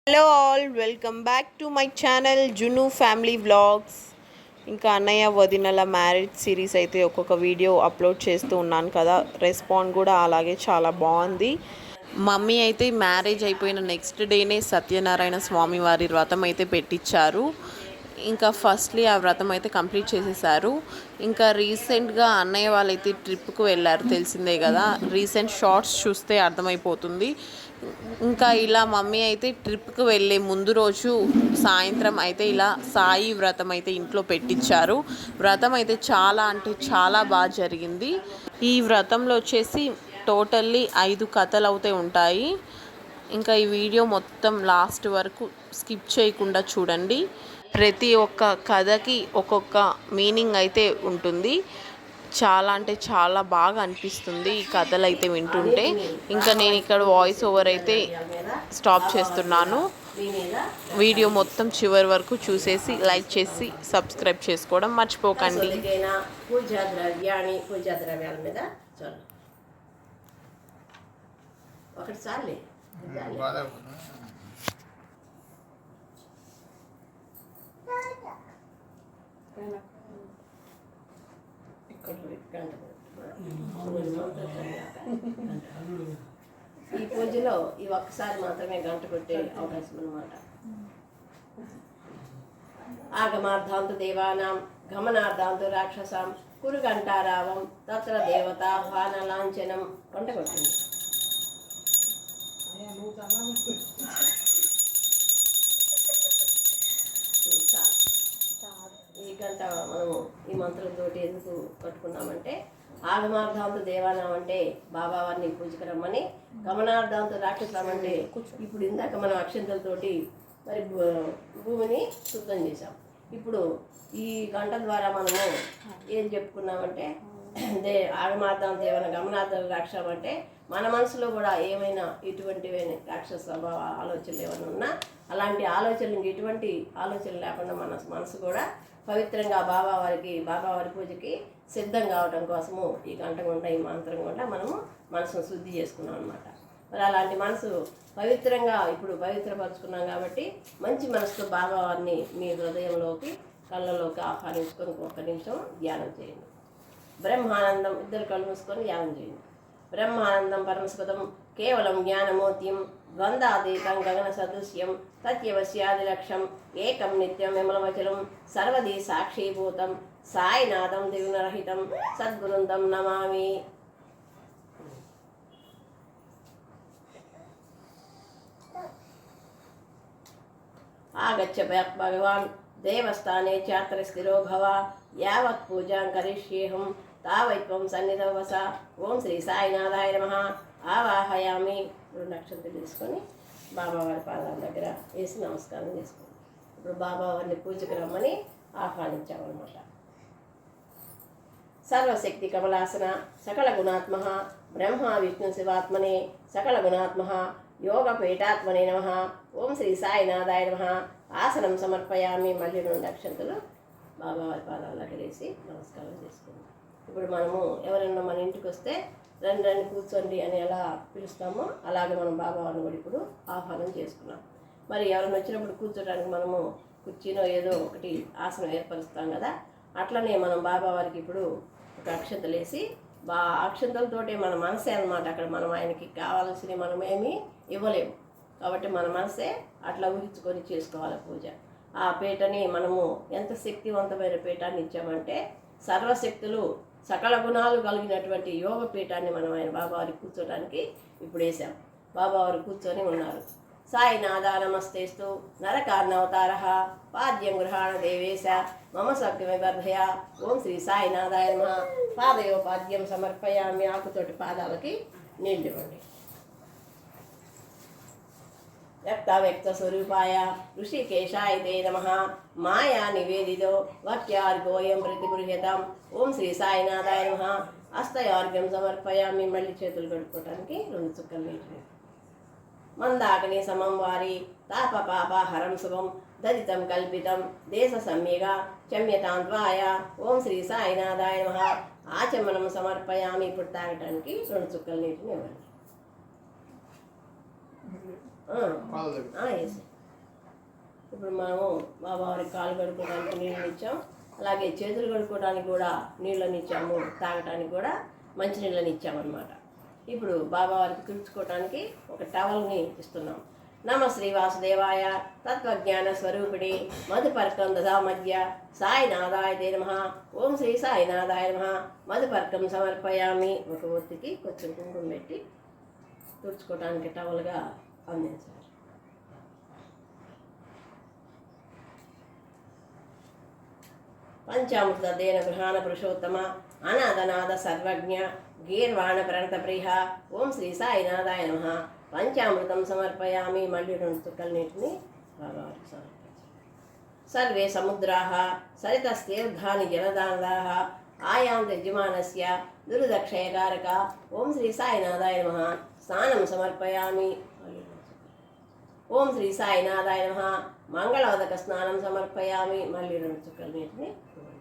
Hello all, welcome back to my channel Junu family vlogs. ఇంకా అన్నయ్య వదినల marriage series అయితే ఒక్కొక్క వీడియో అప్లోడ్ చేస్తూ ఉన్నాను కదా, రెస్పాండ్ కూడా అలాగే చాలా బాగుంది. మమ్మీ అయితే మ్యారేజ్ అయిపోయిన నెక్స్ట్ డేనే సత్యనారాయణ స్వామి వారి వ్రతం అయితే పెట్టించారు. ఇంకా ఫస్ట్లీ ఆ వ్రతం అయితే కంప్లీట్ చేసేసారు. ఇంకా రీసెంట్గా అన్నయ్య వాళ్ళైతే ట్రిప్కు వెళ్ళారు, తెలిసిందే కదా. రీసెంట్ షార్ట్స్ చూస్తే అర్థమైపోతుంది. ఇంకా ఇలా మమ్మీ అయితే ట్రిప్కి వెళ్ళే ముందు రోజు సాయంత్రం అయితే ఇలా సాయి వ్రతం అయితే ఇంట్లో పెట్టించారు. వ్రతం అయితే చాలా అంటే చాలా బాగా జరిగింది. ఈ వ్రతంలో వచ్చేసి టోటల్లీ 5 కథలు అయితే ఉంటాయి. ఇంకా ఈ వీడియో మొత్తం లాస్ట్ వరకు స్కిప్ చేయకుండా చూడండి. ప్రతి ఒక్క కథకి ఒక్కొక్క మీనింగ్ అయితే ఉంటుంది. చాలా అంటే చాలా బాగా అనిపిస్తుంది ఈ కథలు అయితే వింటుంటే. ఇంకా నేను ఇక్కడ వాయిస్ ఓవర్ అయితే స్టాప్ చేస్తున్నాను. వీడియో మొత్తం చివరి వరకు చూసేసి లైక్ చేసి సబ్స్క్రైబ్ చేసుకోవడం మర్చిపోకండి. పూజా ద్రవ్యాల మీద ఒకటి సార్లే ఈ పూజలో ఈ ఒక్కసారి మాత్రమే గంట కొట్టే అవకాశం అన్నమాట. ఆగమార్థాంతు దేవానాం గమనార్థాంతు రాక్షసాం కురు గంటారావం తత్ర దేవత ఆహ్వాన లాంఛనం గంట కొట్టింది. ఈ గంట మనము ఈ మంత్రంతో ఎందుకు కట్టుకున్నామంటే, ఆగమార్థాంతు దేవానం అంటే బాబా వారిని పూజకు రమ్మని, గమనార్థాంతు రాక్షసం అంటే ఇప్పుడు ఇందాక మనం అక్షంతలతోటి మరి భూమిని శుద్ధం చేసాం. ఇప్పుడు ఈ గంట ద్వారా మనము ఏం చెప్పుకున్నామంటే, ఆగమార్థం దేవన గమనార్థం రాక్షసం అంటే మన మనసులో కూడా ఏమైనా ఇటువంటివి రాక్షస స్వభావ ఆలోచనలు ఏమైనా ఉన్నా అలాంటి ఆలోచనలు ఎటువంటి ఆలోచన లేకుండా మన మనసు కూడా పవిత్రంగా బాబావారి పూజకి సిద్ధం కావడం కోసము ఈ గంట గుండా ఈ మంత్రం గుండా మనము మనసును శుద్ధి చేసుకున్నాం అనమాట. మరి అలాంటి మనసు పవిత్రంగా ఇప్పుడు పవిత్రపరుచుకున్నాం కాబట్టి మంచి మనసుతో బాబావారిని మీ హృదయంలోకి కళ్ళలోకి ఆహ్వానించుకొని ఒక్క నిమిషం ధ్యానం చేయండి. బ్రహ్మానందం, ఇద్దరు కళ్ళు మూసుకొని ధ్యానం చేయండి. బ్రహ్మానందం పరమస్పదం కేవలం జ్ఞానమూర్తిం ద్వంద్వాతీతం గగన సదృశ్యం తత్యవశ్యాదిలక్ష్యం ఏకం నిత్యం విమలవచలం సర్వదీ సాక్షీభూతం సాయినాథం దిగుణరహితం సద్గురుంతం నమామి. ఆగచ్చ భగవాన్ దేవస్థానే చాత్ర స్థిరో భవ యావత్ పూజాం కరిష్యేహం తావైత్వం సన్నిధవస. ఓం శ్రీ సాయినాథాయ నమః. ఆవాహయామి. 2 అక్షంతలు తీసుకొని బాబావారి పాదాల దగ్గర వేసి నమస్కారం చేసుకోండి. ఇప్పుడు బాబావారిని పూజకు రమ్మని ఆహ్వానించామన్నమాట. సర్వశక్తి కమలాసన సకల గుణాత్మ బ్రహ్మ విష్ణు శివాత్మనే సకల గుణాత్మ యోగపీఠాత్మనే నమః. ఓం శ్రీ సాయినాథాయ నమః. ఆసనం సమర్పయామి. మళ్ళీ 2 అక్షంతలు బాబావారి పాదాల దగ్గర వేసి నమస్కారం చేసుకుందాం. ఇప్పుడు మనము ఎవరైనా మన ఇంటికి వస్తే రండి రండి కూర్చోండి అని ఎలా పిలుస్తామో అలాగే మనం బాబావారిని కూడా ఇప్పుడు ఆహ్వానం చేసుకున్నాం. మరి ఎవరైనా వచ్చినప్పుడు కూర్చోడానికి మనము కుర్చీనో ఏదో ఒకటి ఆసనం ఏర్పరుస్తాం కదా, అట్లనే మనం బాబావారికి ఇప్పుడు ఒక అక్షంతలు వేసి అక్షంతలతోటే మన మనసే అన్నమాట. అక్కడ మనం ఆయనకి కావాల్సినవి మనం ఏమీ ఇవ్వలేము కాబట్టి మన మనసే అట్లా ఊహించుకొని చేసుకోవాలి పూజ. ఆ పీటని మనము ఎంత శక్తివంతమైన పీఠాన్ని ఇచ్చామంటే సర్వశక్తులు సకల గుణాలు కలిగినటువంటి యోగ పీఠాన్ని మనం ఆయన బాబావారికి కూర్చోడానికి ఇప్పుడు వేసాం. బాబావారు కూర్చొని ఉన్నారు. సాయినాథ నమస్తేస్తూ నరకార్ణవతార పాద్యం గృహాణ దేవేశ మమ సభ్యమే వర్ధయ. ఓం శ్రీ సాయినాథాయ నమః. పాదయోపాద్యం సమర్పయామి. ఆకుతోటి పాదాలకి నీళ్ళు ఇవ్వండి. వ్యక్త స్వరూపాయ ఋషికేశాయ తే నమః. మాయా నివేదితో వాక్యార్ఘోయం ప్రతిగృహ్యతాం. ఓం శ్రీ సాయినాథాయ నమః. హస్తయార్ఘ్యం సమర్పయామి. మళ్ళీ చేతులు కడుక్కోవడానికి 2 చుక్కలు నీటిని. మందాకిని సమం వారి తాప పాప హరం శుభం దదితం కల్పితం దేశ సమ్యగా చమ్యతాంత్వాయ. ఓం శ్రీ సాయినాథాయ నమః. ఆచమనం సమర్పయామి. ఇప్పుడు తాగటానికి 2 చుక్కల నీటిని ఇవ్వండి. ఇప్పుడు మనము బాబావారికి కాలు కడుక్కోవడానికి నీళ్ళని ఇచ్చాం, అలాగే చేతులు కడుక్కోవడానికి కూడా నీళ్ళని ఇచ్చాము, తాగటానికి కూడా మంచి నీళ్ళని ఇచ్చామన్నమాట. ఇప్పుడు బాబావారికి తుడుచుకోవడానికి ఒక టవల్ని ఇస్తున్నాం. నమ శ్రీ వాసుదేవాయ తత్వజ్ఞాన స్వరూపిణి మధుపర్కం దదా మధ్య సాయినాథాయ తే నమః. ఓం శ్రీ సాయినాథాయ నమః. మధుపర్కం సమర్పయామి. ఒక ఒత్తికి కొంచెం కుంకుమ పెట్టి తుడుచుకోవడానికి టవల్గా అందించాలి. పంచామృత దేన గృహాన పురుషోత్తమ అనాథనాథ సర్వజ్ఞ గీర్వాణ ప్రణత ప్రియ. ఓం శ్రీ సాయినాథాయ నమః. పంచామృతం సమర్పయామి. మళ్ళీ 2 చుక్కల నీటిని బాబావారికి సమర్పించాలి. సర్వే సముద్రాః సరితస్తీర్థాని జలదానదాః ఆయాంత యజమానస్య దురిదక్షయకారక. ఓం శ్రీ సాయినాథాయ నమః. స్నానం సమర్పయామి. ఓం శ్రీ సాయినాథాయ నమః. మంగళోదక స్నానం సమర్పయామి. మళ్ళీ 2 చుక్కల నీటిని ఇవ్వండి.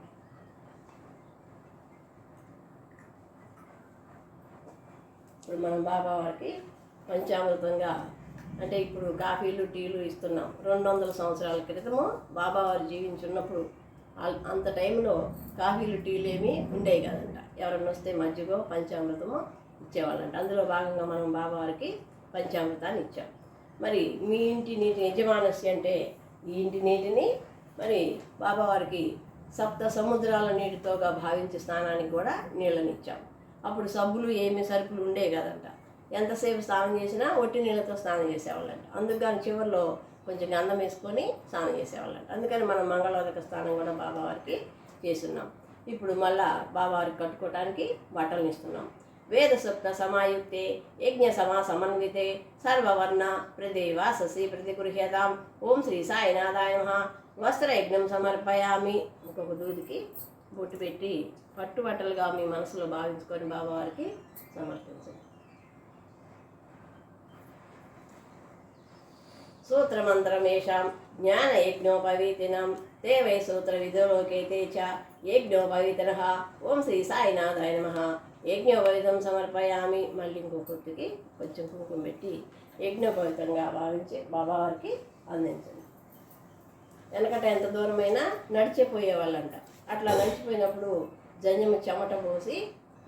ఇప్పుడు మనం బాబావారికి పంచామృతంగా అంటే ఇప్పుడు కాఫీలు టీలు ఇస్తున్నాం. 200 సంవత్సరాల క్రితము బాబావారు జీవించున్నప్పుడు అంత టైంలో కాఫీలు టీలు ఏమీ ఉండేవి కదంట. ఎవరన్నా వస్తే మజ్జిగో పంచామృతమో ఇచ్చేవాళ్ళంట. అందులో భాగంగా మనం బాబావారికి పంచామృతాన్ని ఇచ్చాం. మరి మీ ఇంటి నీటి యజమానస్య అంటే ఈ ఇంటి నీటిని మరి బాబావారికి సప్త సముద్రాల నీటితోగా భావించి స్నానానికి కూడా నీళ్ళని ఇచ్చాం. అప్పుడు సబ్బులు ఏమి సరుకులు ఉండే కదంట. ఎంతసేపు స్నానం చేసినా ఒట్టి నీళ్ళతో స్నానం చేసేవాళ్ళంట. అందుకు కానీ చివరిలో కొంచెం గంధం వేసుకొని స్నానం చేసేవాళ్ళంట. అందుకని మనం మంగళోదక స్నానం కూడా బాబావారికి చేస్తున్నాం. ఇప్పుడు మళ్ళా బాబావారికి కట్టుకోవడానికి బట్టలను ఇస్తున్నాం. వేద సప్త సమాయుక్తే యజ్ఞ సమన్వితే సర్వవర్ణ ప్రదేవాససి ప్రతిగృహ్యతాం. ఓం శ్రీ సాయినాథాయ నమః. వస్త్రయజ్ఞం సమర్పయామి. ఒక్కొక్క దూదికి బొట్టు పెట్టి పట్టుబట్టలుగా మీ మనసులో భావించుకొని బాబావారికి సమర్పించండి. సూత్రమంత్రమేషాం జ్ఞానయజ్ఞోపవీతినం తే వై సూత్ర విధోలోకైతే చ యజ్ఞోపవీతనః. ఓం శ్రీ సాయినాథాయ నమః. యజ్ఞోపవితం సమర్పయామి. మళ్ళీ ఇంకో కొట్టుకి కొంచెం కుంకుమ పెట్టి యజ్ఞోపవితంగా భావించి బాబావారికి అందించండి. వెనకట ఎంత దూరమైనా నడిచిపోయేవాళ్ళంట. అట్లా నడిచిపోయినప్పుడు జంజము చెమట పోసి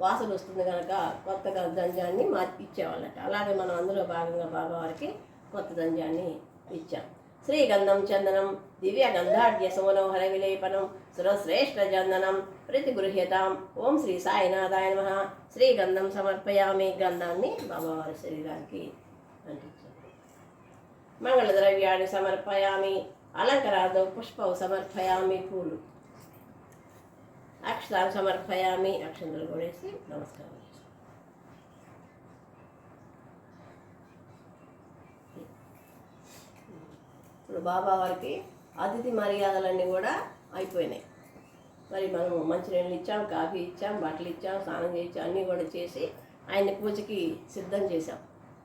వాసన వస్తుంది కనుక కొత్తగా జంజాన్ని ఇచ్చేవాళ్ళట. అలాగే మనం అందులో భాగంగా బాబావారికి కొత్త జంజాన్ని ఇచ్చాం. శ్రీగంధం చందనం దివ్య గంధాఢ్య సమనోహర విలేపనం సురశ్రేష్ఠ చందనం ప్రతిగృహ్యతాం. ఓం శ్రీ సాయినాథాయ నమః. శ్రీగంధం సమర్పయామి. గంధాన్ని బాబావారి శరీరానికి అంటించాలి. మంగళద్రవ్యాన్ని సమర్పయామి. అలంకరార్థం పుష్పం సమర్పయామి. పూలు అక్షతాలు సమర్పయామి. అక్షంతలు కొడేసి నమస్కారం. ఇప్పుడు బాబావారికి అతిథి మర్యాదలన్నీ కూడా అయిపోయినాయి. మరి మనము మంచినీళ్ళు ఇచ్చాం, కాఫీ ఇచ్చాం, బట్టలు ఇచ్చాం, స్నానం చేయించాం, అన్నీ కూడా చేసి ఆయన్ని పూజకి సిద్ధం చేశాం.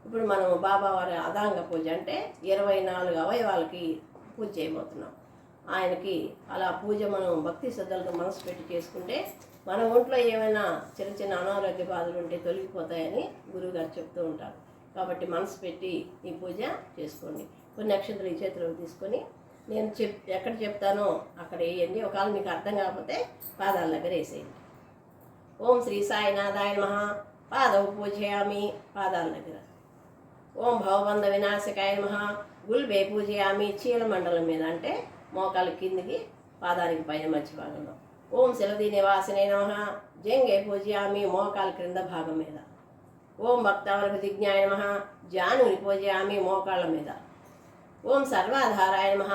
ఇప్పుడు మనం బాబావారి అదాంగ పూజ అంటే 24 అవయవాలకి పూజ చేయబోతున్నాం. ఆయనకి అలా పూజ మనం భక్తి శ్రద్ధలతో మనసు పెట్టి చేసుకుంటే మన ఒంట్లో ఏమైనా చిన్న చిన్న అనారోగ్య బాధలు ఉంటే తొలగిపోతాయని గురువుగారు చెప్తూ ఉంటారు. కాబట్టి మనసు పెట్టి ఈ పూజ చేసుకోండి. కొన్ని నక్షత్రాలు ఈ చేతిలోకి తీసుకొని నేను ఎక్కడ చెప్తానో అక్కడ వేయండి. ఒకవేళ మీకు అర్థం కాకపోతే పాదాల దగ్గర వేసేయండి. ఓం శ్రీ సాయినాథాయ నమః. పాదవు పూజయామి. పాదాల దగ్గర. ఓం భవబంధ వినాశకాయ నమః. గుల్బే పూజయామి. చీల మండలం మీద అంటే మోకాలు కిందికి పాదానికి పైన మధ్య భాగంలో. ఓం శిలది నివాసినే నమః. జంగే పూజయామి. మోకాలు క్రింద భాగం మీద. ఓం భక్తావర ప్రతిజ్ఞాయ నమః. జానుని పూజయామి. మోకాళ్ళ మీద. ఓం సర్వాధారాయ నమః.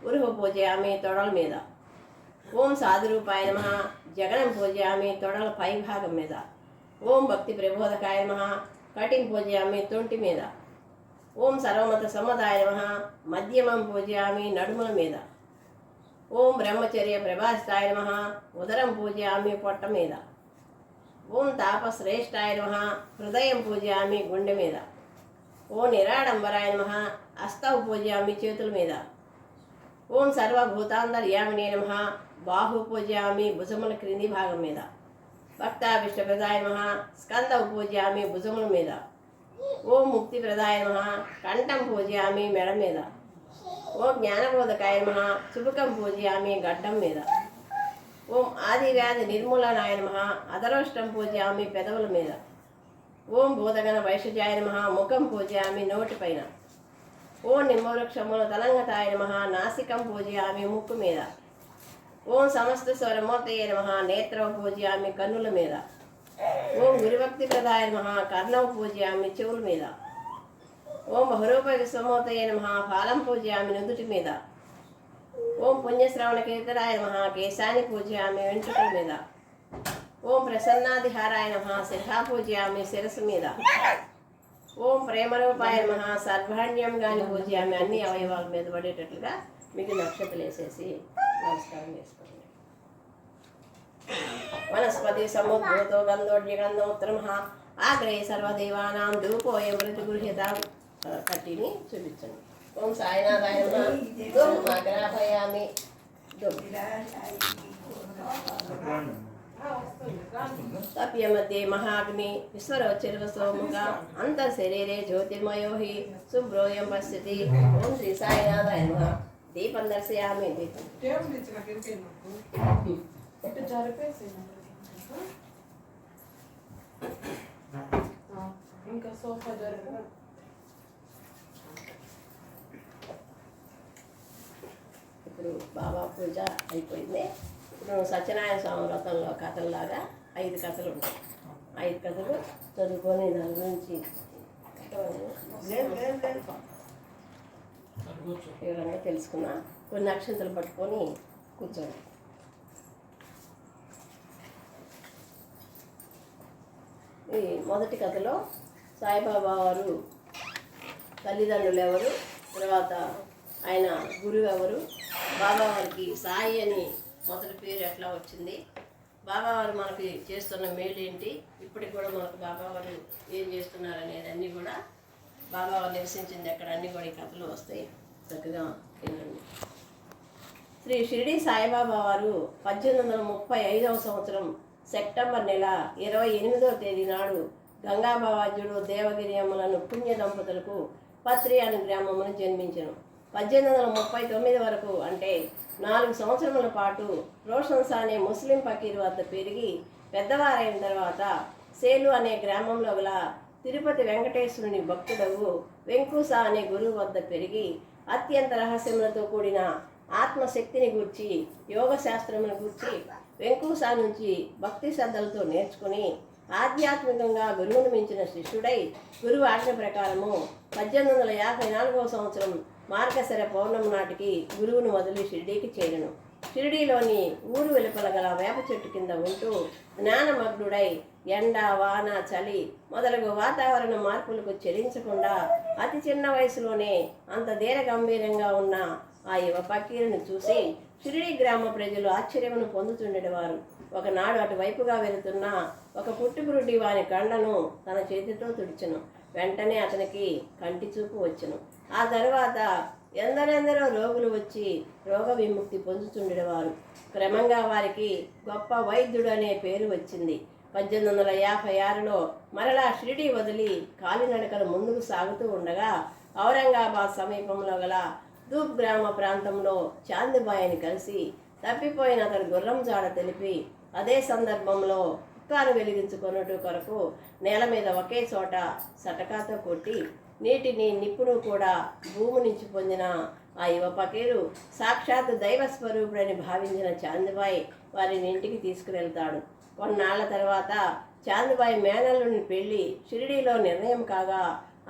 ఉరుహ పూజయామి. తొడల మీద. ఓం సాధురూపాయ నమః. జగనం పూజయామి. తొడల పై భాగం మీద. ఓం భక్తి ప్రబోధకాయ నమః. కటిం పూజయామి. తొంటి మీద. ఓం సర్వమత సమ్మతాయ నమః. మధ్యమం పూజయామి. నడుముల మీద. ఓం బ్రహ్మచర్య ప్రభాసితాయ నమః. ఉదరం పూజయామి. పొట్ట మీద. ఓం తాపశ్రేష్ఠాయ నమః. హృదయం పూజయామి. గుండె మీద. ఓం నిరాడంబరాయ నమః. హస్తౌ పూజయామి. చేతుల మీద. ఓం సర్వభూతాంతర్యామినే నమః. బాహు పూజయామి. భుజముల క్రింది భాగం మీద. భక్తాభిష్టప్రదాయ నమః. స్కందౌ పూజయామి. భుజముల మీద. ఓం ముక్తిప్రదాయ నమః. కంఠం పూజయామి. మెడ మీద. ఓం జ్ఞానబోధకాయ నమః శుభకం పూజయామి గడ్డం మీద. ఓం ఆది వ్యాధి నిర్మూలనాయ నమః అధరోష్టం పూజయామి పెదవుల మీద. ఓం బోధగణ వైషజాయ నమః ముఖం పూజయామి నోటిపైన. ఓం నిమ్మవృక్షముల తలంగతాయ నమః నాసికం పూజయామి ముక్కు మీద. ఓం సమస్త స్వరమూర్తయే నమః నేత్రం పూజయామి కన్నుల మీద. ఓం గురుభక్తి ప్రదాయ నమః కర్ణం పూజయామి చెవుల మీద. ఓం బహురూప విశ్వమూర్తయే నమః ఫాలం పూజయామి నుదుటి మీద. ఓం పుణ్యశ్రవణ కీర్తనాయ నమః కేశాన్ని పూజయామి వెంట్రుకల మీద. ఓం ప్రసన్నాధిహారాయ నమః శిఖా పూజయామి శిరస్సు మీద. ఓం ప్రేమరూపాయ నమః సర్వాణ్యం గాని పూజయామి అన్ని అవయవాల మీద పడేటట్లుగా మీకు నక్షత్రాలు వేసేసి నమస్కారం చేసుకోండి. వనస్పతి సముద్భూతో గంధోడ్యగంధోత్తరమః ఆగ్రే సర్వదేవానాం ధూపోయం ప్రతిగృహ్యత కట్టిని చూపించండి. ఓం సాయినాథాయ నమః అగ్రాపయామి. తప్య మధ్య మహాగ్ని విశ్వరోచర్వసోముఖ అంతఃశరీరే జ్యోతిర్మయో హి శుభ్రోయం పశ్యతి. ఓం శ్రీ సాయినాథాయ నమః. దీపం దర్శయామి. ఇంకా సోఫా జరుపు. ఇప్పుడు బాబా పూజ అయిపోయింది. ఇప్పుడు సత్యనారాయణ స్వామి వ్రతంలో కథల్లాగా 5 కథలు ఉంటాయి. 5 కథలు చదువుకొని దాని గురించి వివరంగా తెలుసుకున్నా. కొన్ని అక్షంతలు పట్టుకొని కూర్చోండి. ఈ మొదటి కథలో సాయిబాబా వారు తల్లిదండ్రులు ఎవరు, తర్వాత ఆయన గురువు ఎవరు, బాబా వారికి సాయి అని మొదటి పేరు ఎట్లా వచ్చింది, బాబావారు మనకి చేస్తున్న మేలు ఏంటి, ఇప్పటికి కూడా మనకు బాబావారు ఏం చేస్తున్నారు అనేది అన్నీ కూడా బాబావారు నివసించింది ఎక్కడ అన్నీ కూడా ఈ కథలు వస్తాయి. చక్కగా వినండి. శ్రీ షిరిడి సాయిబాబా వారు 1835వ సంవత్సరం సెప్టెంబర్ నెల 28వ తేదీ నాడు గంగాబావాజుడు దేవగిరి అమ్మలను పుణ్య దంపతులకు పత్రి అనే గ్రామమును జన్మించను. 1839 వరకు అంటే 4 సంవత్సరముల పాటు రోషన్స్ అనే ముస్లిం ఫకీర్ వద్ద పెరిగి పెద్దవారైన తర్వాత సేలు అనే గ్రామంలో గల తిరుపతి వెంకటేశ్వరుని భక్తుడవు వెంకూసా అనే గురువు వద్ద పెరిగి అత్యంత రహస్యములతో కూడిన ఆత్మశక్తిని గూర్చి యోగ శాస్త్రమును గూర్చి వెంకూసా నుంచి భక్తి శ్రద్ధలతో నేర్చుకుని ఆధ్యాత్మికంగా గురువును మించిన శిష్యుడై గురువు ఆజ్ఞ ప్రకారము 1854వ సంవత్సరం మార్గశిర పౌర్ణమి నాటికి గురువును వదిలి షిరిడీకి చేరను. షిరిడీలోని ఊరు వెలుపల గల వేప చెట్టు కింద ఉంటూ జ్ఞానమగ్నుడై ఎండ వాన చలి మొదలగు వాతావరణ మార్పులకు చెలించకుండా అతి చిన్న వయసులోనే అంత ధీర గంభీరంగా ఉన్న ఆ యువ ఫకీరుని చూసి షిరిడీ గ్రామ ప్రజలు ఆశ్చర్యమును పొందుతుండేవారు. ఒకనాడు అటువైపుగా వెళుతున్న ఒక పుట్టుగురుడి వాని కండను తన చేతితో తుడిచెను. వెంటనే అతనికి కంటి చూపు వచ్చెను. ఆ తరువాత ఎందరెందరో రోగులు వచ్చి రోగ విముక్తి పొందుతుండేవారు. క్రమంగా వారికి గొప్ప వైద్యుడు అనే పేరు వచ్చింది. 1856లో మరలా షిరిడీ వదిలి కాలినడకలు ముందుకు సాగుతూ ఉండగా ఔరంగాబాద్ సమీపంలో గల ధూప్ గ్రామ ప్రాంతంలో చాందిబాయిని కలిసి తప్పిపోయిన అతని గుర్రం జాడ తెలిపి అదే సందర్భంలో కుక్కాను వెలిగించుకొనుట కొరకు నేల మీద ఒకే చోట సటకాతో కొట్టి నీటిని నిప్పును కూడా భూమి నుంచి పొందిన ఆ యువ ఫకీరు సాక్షాత్ దైవ స్వరూపుడని భావించిన చాందిబాయి వారిని ఇంటికి తీసుకువెళ్తాడు. కొన్నాళ్ల తర్వాత చాందిబాయి మేనల్లుని పెళ్లి షిరిడీలో నిర్ణయం కాగా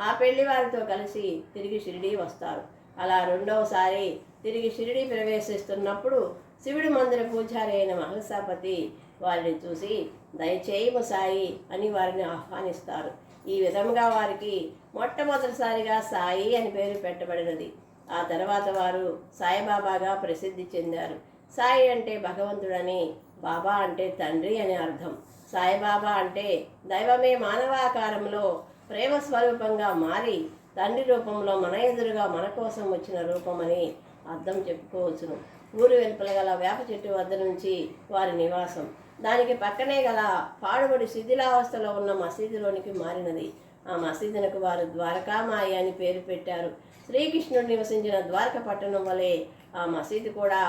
ఆ పెళ్లి వారితో కలిసి తిరిగి షిరిడీ వస్తారు. అలా రెండవసారి తిరిగి షిరిడీ ప్రవేశిస్తున్నప్పుడు శివుడి మందిర పూజారి అయిన మహల్సాపతి వారిని చూసి దయచేయము సాయి అని వారిని ఆహ్వానిస్తారు. ఈ విధంగా వారికి మొట్టమొదటిసారిగా సాయి అని పేరు పెట్టబడినది. ఆ తర్వాత వారు సాయిబాబాగా ప్రసిద్ధి చెందారు. సాయి అంటే భగవంతుడని, బాబా అంటే తండ్రి అని అర్థం. సాయిబాబా అంటే దైవమే మానవాకారంలో ప్రేమ స్వరూపంగా మారి తండ్రి రూపంలో మన ఎదురుగా మన కోసం వచ్చిన రూపమని అర్థం చెప్పుకోవచ్చును. ఊరు వెలుపల గల వేప చెట్టు వద్ద నుంచి వారి నివాసం దానికి పక్కనే గల పాడుబడి శిథిలావస్థలో ఉన్న మసీదులోనికి మారినది. ఆ మసీదునకు వారు ద్వారకామాయి అని పేరు పెట్టారు. శ్రీకృష్ణుడు నివసించిన ద్వారక పట్టణం వలె ఆ మసీదు కూడా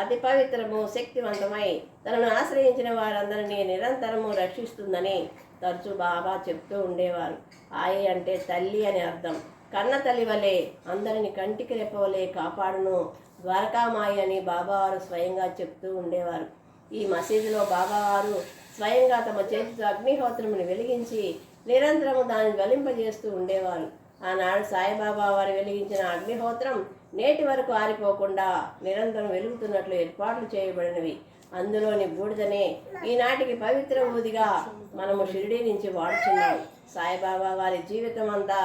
అతి పవిత్రము శక్తివంతమై తనను ఆశ్రయించిన వారందరినీ నిరంతరము రక్షిస్తుందని తరచూ బాబా చెప్తూ ఉండేవారు. ఆయి అంటే తల్లి అని అర్థం. కన్న తల్లి వలె అందరిని కంటికి రెప్పవలే కాపాడును ద్వారకామాయి అని బాబావారు స్వయంగా చెప్తూ ఉండేవారు. ఈ మసీదులో బాబావారు స్వయంగా తమ చేతితో అగ్నిహోత్రమును వెలిగించి నిరంతరము దాన్ని జ్వలింపజేస్తూ ఉండేవారు. ఆనాడు సాయిబాబా వారు వెలిగించిన అగ్నిహోత్రం నేటి వరకు ఆరిపోకుండా నిరంతరం వెలుగుతున్నట్లు ఏర్పాట్లు చేయబడినవి. అందులోని బూడిదనే ఈనాటికి పవిత్ర ఊదిగా మనము షిరిడీ నుంచి వాడుచున్నాం. సాయిబాబా వారి జీవితం అంతా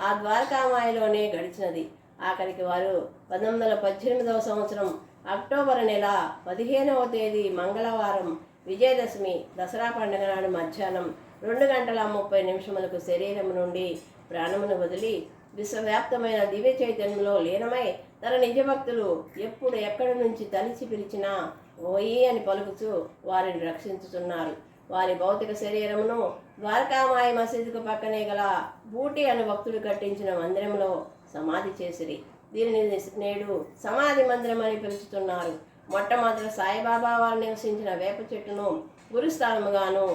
ఆ ద్వారకామాయిలోనే గడిచినది. ఆఖరికి వారు 1918వ సంవత్సరం అక్టోబర్ నెల 15వ తేదీ మంగళవారం విజయదశమి దసరా పండుగ నాడు మధ్యాహ్నం 2:30 శరీరం నుండి ప్రాణమును వదిలి విశ్వవ్యాప్తమైన దివ్య చైతన్యంలో లీనమై తన నిజ భక్తులు ఎప్పుడు ఎక్కడి నుంచి తలిచి పిలిచినా ఓయి అని పలుకుతూ వారిని రక్షించుతున్నారు. వారి భౌతిక శరీరమును ద్వారకామాయి మసీదుకు పక్కనే గల బూటి అను భక్తుడు కట్టించిన మందిరంలో సమాధి చేసిరి. దీనిని నేడు సమాధి మందిరం అని పిలుచుతున్నారు. మొట్టమొదట సాయిబాబా వారు నివసించిన వేప చెట్టును గురుస్థానముగాను,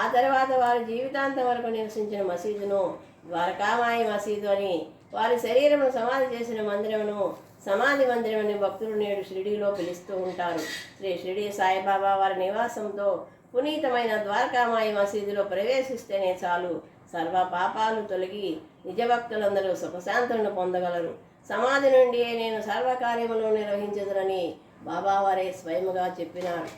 ఆ తర్వాత వారి జీవితాంతం వరకు నివసించిన మసీదును ద్వారకామాయి మసీదు అని, వారి శరీరమును సమాధి చేసిన మందిరమును సమాధి మందిరమని భక్తులు నేడు షిరిడీలో పిలుస్తూ ఉంటారు. శ్రీ షిరిడీ సాయిబాబా వారి నివాసంతో పునీతమైన ద్వారకామాయి మసీదులో ప్రవేశిస్తేనే చాలు, సర్వ పాపాలు తొలగి నిజభక్తులందరూ సుఖశాంతులను పొందగలరు. సమాధి నుండియే నేను సర్వకార్యములు నిర్వహించదునని బాబావారే స్వయముగా చెప్పినారు.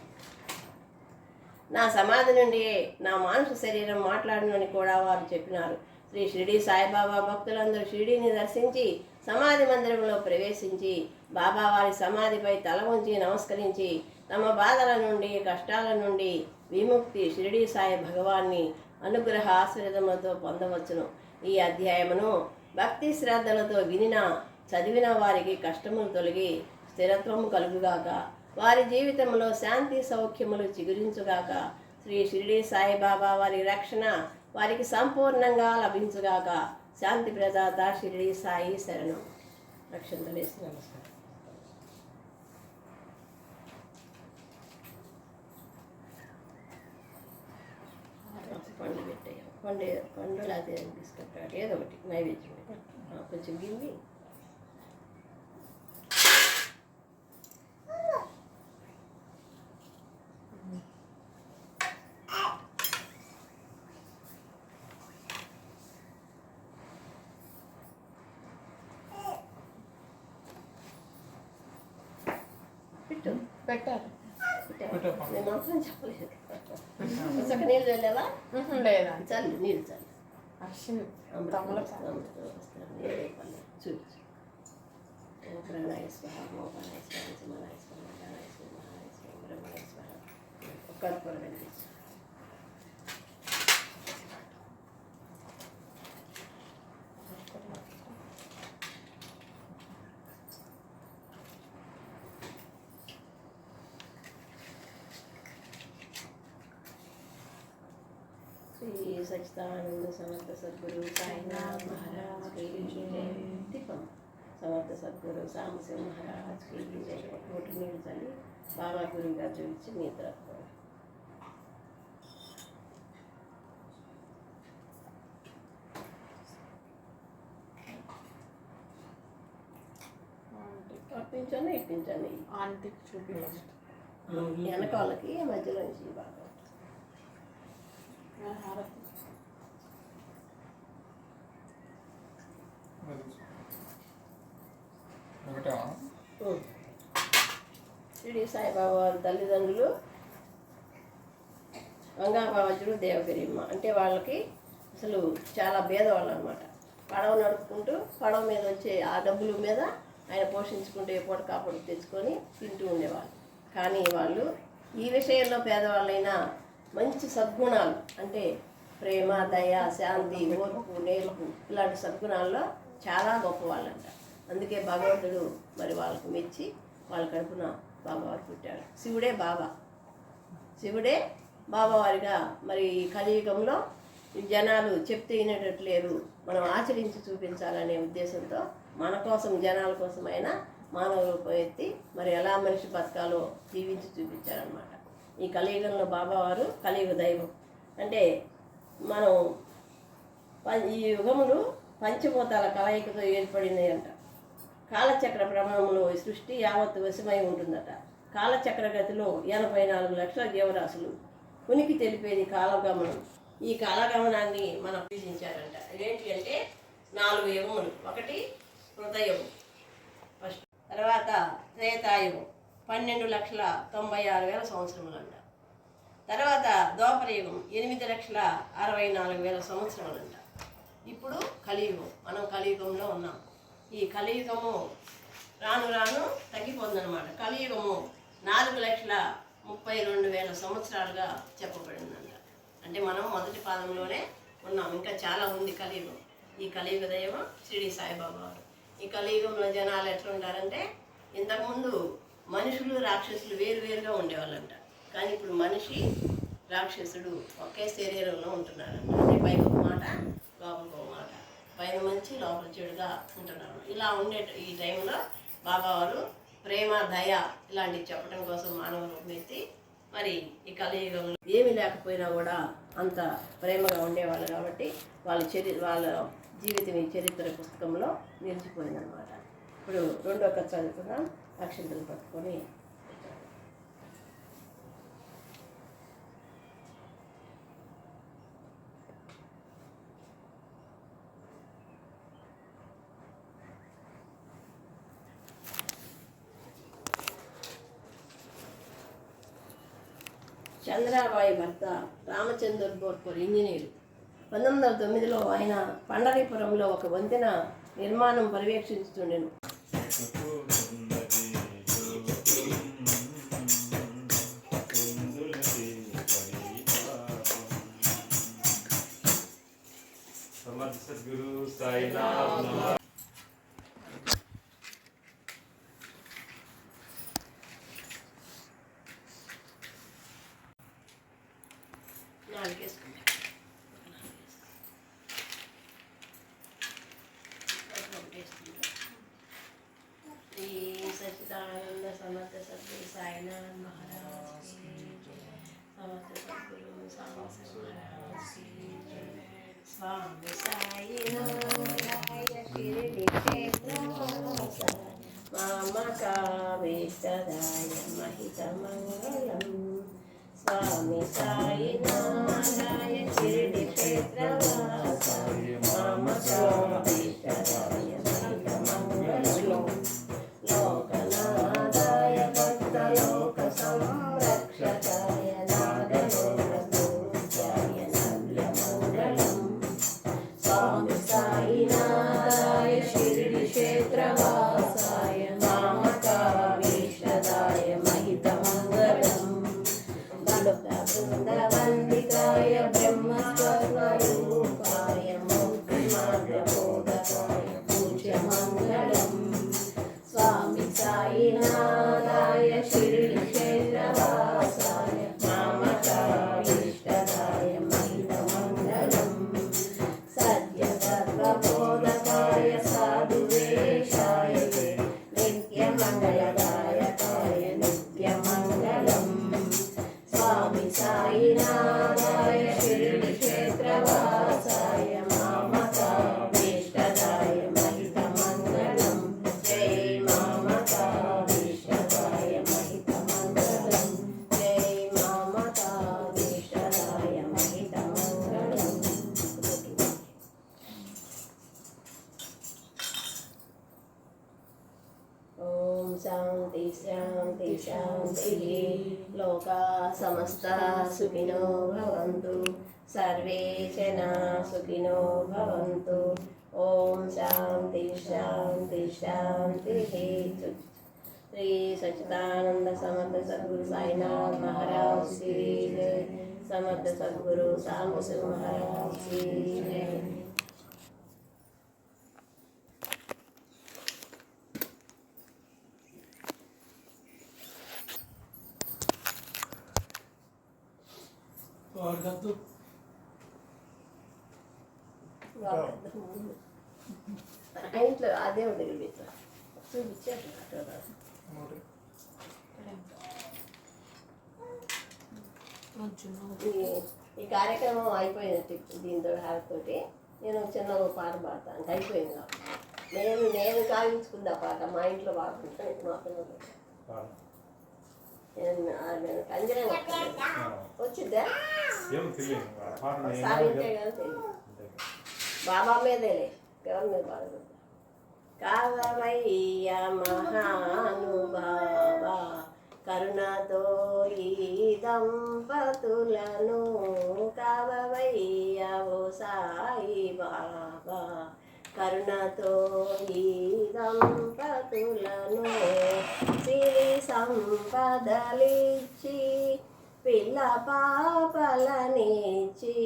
నా సమాధి నుండియే నా మానుష శరీరం మాట్లాడునని కూడా వారు చెప్పినారు. శ్రీ షిరిడీ సాయిబాబా భక్తులందరూ షిరిడీని దర్శించి సమాధి మందిరంలో ప్రవేశించి బాబావారి సమాధిపై తల ఉంచి నమస్కరించి తమ బాధల నుండి కష్టాల నుండి విముక్తి షిరిడీ సాయి భగవాన్ని అనుగ్రహ ఆశీర్వాదములతో పొందవచ్చును. ఈ అధ్యాయమును భక్తి శ్రద్ధలతో చదివిన వారికి కష్టములు తొలగి స్థిరత్వము కలుగుగాక, వారి జీవితంలో శాంతి సౌఖ్యములు చిగురించుగాక. శ్రీ షిరిడీ సాయిబాబా వారి రక్షణ వారికి సంపూర్ణంగా లభించుగాక. శాంతి ప్రదాత షిరిడీ సాయి శరణం. రక్షంతలేసి నమస్కారం. పండు పెట్టాయి, పండు లేకపోతే బిస్కెట్ ఏదో ఒకటి నైవేద్యం కొంచెం గిన్నె. పెట్టారు. నేను మాత్రం చెప్పలేదు. నీళ్ళు చల్లేవా? లేదా చల్లు, నీళ్ళు చల్లు. చూపించు. ప్రణాయ స్వహ, మోహనాయ స్వహ, సుమనాయ స్వహ, మనాయ స్వహ, మహాయ స్వహ, బ్రహ్మణాయ స్వహ. కర్పూరం వెలిగించు. శ్రీ సచ్చిదానంద సమర్థ సద్గురు సాయినాథ్ మహారాజ్ की जय. దీపం సమర్థ సద్గురు సాంబశివ మహారాజ్ की जय. కోటి నీళ్ళు చల్లి బాబా గురువుగా చూపించి నిద్ర. అట్టించండి ఇట్టించండి. ఆంటీకి చూపించండి. వెనకాలకి మధ్యలో నుంచి బాగా షిరిడీ సాయిబాబా వారి తల్లిదండ్రులు గంగాబావజుడు దేవగిరిమ్మ. అంటే వాళ్ళకి అసలు చాలా భేదవాళ్ళు అనమాట. పడవ నడుపుకుంటూ పడవ మీద వచ్చే ఆ డబ్బుల మీద ఆయన పోషించుకుంటూ ఎప్పటి కాపడు తెచ్చుకొని తింటూ ఉండేవాళ్ళు. కానీ వాళ్ళు ఈ విషయంలో పేదవాళ్ళైనా మంచి సద్గుణాలు అంటే ప్రేమ, దయ, శాంతి, ఓర్పు, నేర్పు ఇలాంటి సద్గుణాల్లో చాలా గొప్పవాళ్ళంట. అందుకే భగవంతుడు మరి వాళ్ళకు మెచ్చి వాళ్ళ కడుపున బాబావారు పుట్టాడు. శివుడే బాబావారిగా మరి ఈ కలియుగంలో జనాలు చెప్తే వినేటట్లేరు, మనం ఆచరించి చూపించాలనే ఉద్దేశంతో మన కోసం జనాల కోసం ఆయన మానవ రూపం ఎత్తి మరి ఎలా మనిషి బతకాలో జీవించి చూపించారనమాట. ఈ కలియుగంలో బాబావారు కలియుగ దైవం. అంటే మనం ఈ యుగములు పంచభూతాల కలయికతో ఏర్పడినాయి అంట. కాలచక్ర భ్రమణంలో ఈ సృష్టి యావత్తు వశమై ఉంటుందట. కాలచక్ర గతిలో 84 లక్షల జీవరాశులు ఉనికి తెలిపేది కాలగమనం. ఈ కాలగమనాన్ని మనం పూజించారంట. ఇదేంటి అంటే 4 యుగములు. ఒకటి హృదయుగం ఫస్ట్, తర్వాత త్రేతాయుగం 12,96,000 సంవత్సరములంట. తర్వాత ద్వాపరయుగం 8,64,000 సంవత్సరములంట. ఇప్పుడు కలియుగం. మనం కలియుగంలో ఉన్నాం. ఈ కలియుగము రాను రాను తగ్గిపోతుందన్నమాట. కలియుగము 4,32,000 సంవత్సరాలుగా చెప్పబడిందంట. అంటే మనం మొదటి పాదంలోనే ఉన్నాం. ఇంకా చాలా ఉంది కలియుగం. ఈ కలియుగ దైవం షిరిడి సాయిబాబా వారు. ఈ కలియుగంలో జనాలు ఎట్లుంటారంటే, ఇంతకుముందు మనుషులు రాక్షసులు వేరువేరుగా ఉండేవాళ్ళంట. కానీ ఇప్పుడు మనిషి రాక్షసుడు ఒకే శరీరంలో ఉంటున్నారంట. అంటే పైకి ఒక మాట లోపలికి ఒక మాట, పైన మంచి లోపల చెడుగా ఉంటున్నారు. ఇలా ఉండే ఈ టైంలో బాబావారు ప్రేమ, దయ ఇలాంటివి చెప్పడం కోసం మానవ రూపం ఎత్తి మరి ఈ కలియుగంలో ఏమి లేకపోయినా కూడా అంత ప్రేమగా ఉండేవాళ్ళు కాబట్టి వాళ్ళ జీవితం ఈ చరిత్ర పుస్తకంలో నిలిచిపోయిందనమాట. ఇప్పుడు రెండో కథ చదువుకున్నాం. అక్షంతలు పట్టుకొని చంద్రాబాయి భర్త రామచందర్ బోర్పూర్ ఇంజనీరు. 1909లో ఆయన పండరీపురంలో ఒక వంతెన నిర్మాణం పర్యవేక్షిస్తుండెను. సద్గురు సాయినాథ్ శ్రీ సచ్చిదానంద సమర్థ సద్గురు సాయినాథ్ మహారాజ్ కి జై. సమర్థ సద్గురు సాంబశివ మహారాజ్ కి జై. స్వామి సాయినాథాయ షిరిడి క్షేత్రవాసాయ మామకాభీష్టదాయ మహితమంగళం. స్వామి సాయినాథాయ షిరిడి క్షేత్రవాసాయ మామకాభీష్టదాయ మహితమంగళం. లోకనాథాయ భక్తలోక సంరక్షకాయ నాదలోకపూజ్యాయ నవ్యమంగళం. స్వామి సాయినాథాయ షిరిడి క్షేత్రవాసాయ మామకాభీష్టదాయ మహితమంగళం. బృందవందికాయ బ్రహ్మస్వరూపాయ ముక్తిమార్గబోధకాయ పూజ్యమంగళం. స్వామి సాయినాథాయ షిరిడి క్షేత్రవాసాయ మామకాభీష్టదాయ మహితమంగళం. సత్యతత్వబోధకాయ సాధువేషాయ నిత్యమంగళదాయకాయ నిత్యమంగళం. స్వామి సాయినాథాయ షిరిడి క్షేత్రవాసాయ మామకాభీష్టదాయ మహితమంగళం. జై మామకాభీష్టదాయ మహితమంగళం. జై మామకాభీష్టదాయ మహితమంగళం. ఓం శాంతి శాంతి శాంతి. లోకా సమస్తా సుఖినో భవంతు. సర్వే జనా సుఖినో భవంతు. ఓం శాంతి శాంతి శాంతి. శ్రీ సచ్చిదానంద సమర్థ సద్గురు సాయినాథ్ మహారాజ్ కి జై. సమర్థ సద్గురు సాంబశివ మహారాజ్ కి జై. వాడద్దు. ఆ ఇంట్లో ఆ దేవుడి దగ్గర పెట్టా చూపించారు ఈ కార్యక్రమం అయిపోయినట్టు దీంతో హారతోటి నేను చిన్న ఒక పాట పాడతాను అంటే అయిపోయింది నేను కావించుకుంది ఆ పాట మా ఇంట్లో పాడుకుంటాను మా పిల్లలు నేను కంజరంగా వచ్చిద్దా సాగించే కదా తెలియదు బాబా మీదేలే ఎవరి మీద పాడకూడదు కావవయ్య మహానుభావా కరుణతో ఈ దంపతులను కావవయ్య ఓ సాయి బాబా కరుణతో ఈ దంపతులను సిరి సంపదలిచ్చి పిల్ల పాపలనిచ్చి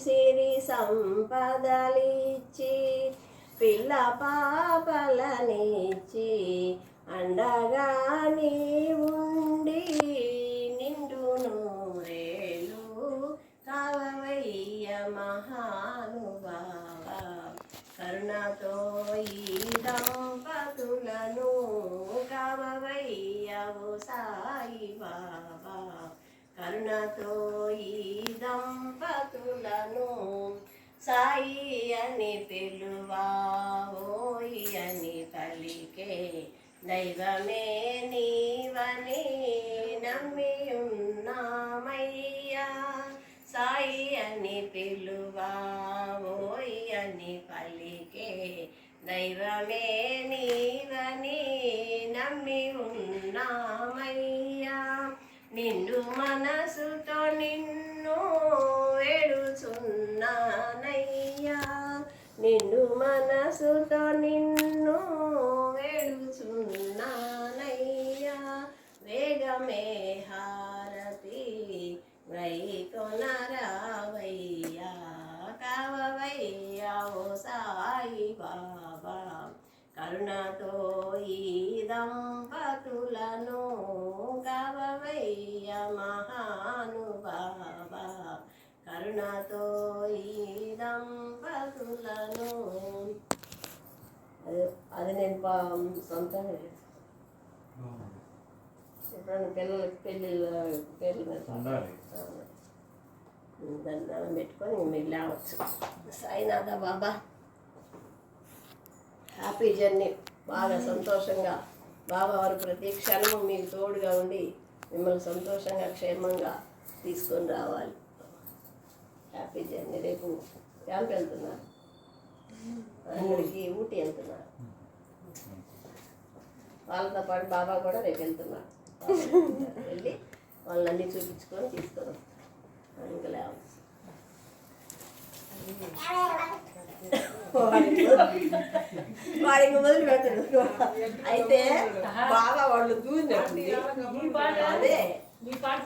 సిరి సంపదలిచ్చి పిల్ల పాపలనిచ్చి అండగా నీ ఉండి నిండు నూరేలు కావవయ్య మహానుభావ కరుణతో ఈ దంపతులను కావవయ్య ఓ సాయి బాబా కరుణతో ఈ దంపతులను సాయి అని పిలువా ఓయి అని పలికే దైవమే నీవని నమ్మి ఉన్నామయ్యా సాయి అని పిలువా ఓయి అని పలికే దైవమే నీవని నమ్మి ఉన్నామయ్యా నిండు మనసుతో నిన్ను వేడుచున్నానయ్యా నిండు మనసుతో నిన్ను వేడుచున్నానయ్యా వేగమే హారతి వైకొనరావయ్యా కావవయ్యా ఓ సాయి బాబా కరుణతో ఈ దంపతులను కావవయ్య మహానుభావ కరుణతో ఈ దంపతులను అది నేను సొంతంగా ఎప్పుడైనా పిల్లలకి పేర్ల మీద దండం పెట్టుకొని మీరు లేవచ్చు సాయినాథ బాబా హ్యాపీ జర్నీ బాగా సంతోషంగా బాబా వారు ప్రతి క్షణము మీకు తోడుగా ఉండి మిమ్మల్ని సంతోషంగా క్షేమంగా తీసుకొని రావాలి హ్యాపీ జర్నీ రేపు క్యాంప్ వెళ్తున్నారు అక్కడికి ఊటీ వెళ్తున్నారు వాళ్ళతో పాటు బాబా కూడా రేపు వెళ్తున్నారు వెళ్ళి వాళ్ళన్నీ చూపించుకొని తీసుకొని వస్తారు ఇంకా లేవచ్చు వాడికి మొదలు పెట్టడు అయితే బాగా వాళ్ళు దూరినట్టు అదే పాట